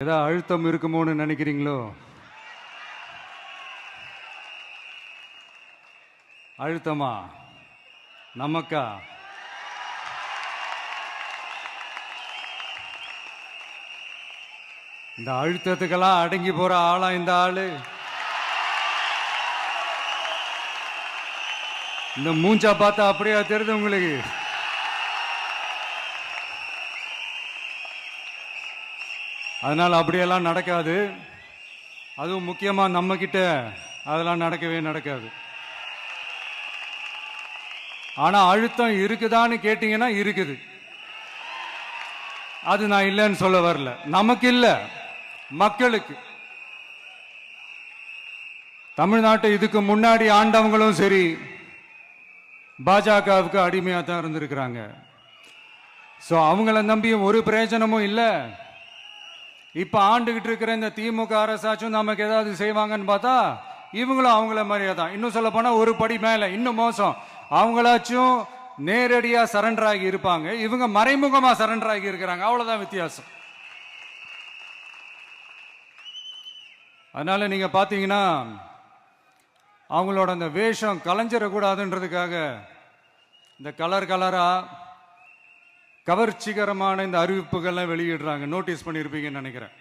ஏதாவது அழுத்தம் இருக்குமோன்னு நினைக்கிறீங்களோ? அழுத்தமா? நமக்கா? இந்த அழுத்தத்துக்கெல்லாம் அடங்கி போற ஆளா இந்த ஆளு? இந்த மூஞ்சா பார்த்தா அப்படியா தெரியுது உங்களுக்கு? அதனால அப்படியெல்லாம் நடக்காது. அதுவும் முக்கியமா நம்ம கிட்ட அதெல்லாம் நடக்கவே நடக்காது. ஆனா அழுத்தம் இருக்குதான்னு கேட்டீங்கன்னா இருக்குது. அது நான் இல்லைன்னு சொல்ல வரல. நமக்கு இல்ல, மக்களுக்கு. தமிழ்நாட்டை இதுக்கு முன்னாடி ஆண்டவங்களும் சரி பாஜகவுக்கு அடிமையா தான் இருந்திருக்கிறாங்க. சோ அவங்கள நம்பியும் ஒரு பிரயோஜனமும் இல்லை. இப்ப ஆண்டுகிட்டு இருக்கிற இந்த திமுக அரசாச்சும் நமக்கு ஏதாவது செய்வாங்கன்னு பார்த்தா இவங்களும் அவங்கள மாதிரியே தான். இன்னும் சொல்ல போனா ஒரு படி மேல, இன்னும் மோசம். அவங்களாச்சும் நேரடியா சரண்டர் ஆகி இருப்பாங்க, இவங்க மறைமுகமா சரண்டர் ஆகி இருக்கிறாங்க. அவ்வளவுதான் வித்தியாசம். அதனால நீங்க பாத்தீங்கன்னா அவங்களோட அந்த வேஷம் கலைஞ்சிடக்கூடாதுன்றதுக்காக இந்த கலர் கலரா கவர்ச்சிகரமான இந்த அறிவிப்புகள்லாம் வெளியிடுறாங்க. நோட்டீஸ் பண்ணியிருப்பீங்கன்னு நினைக்கிறேன்.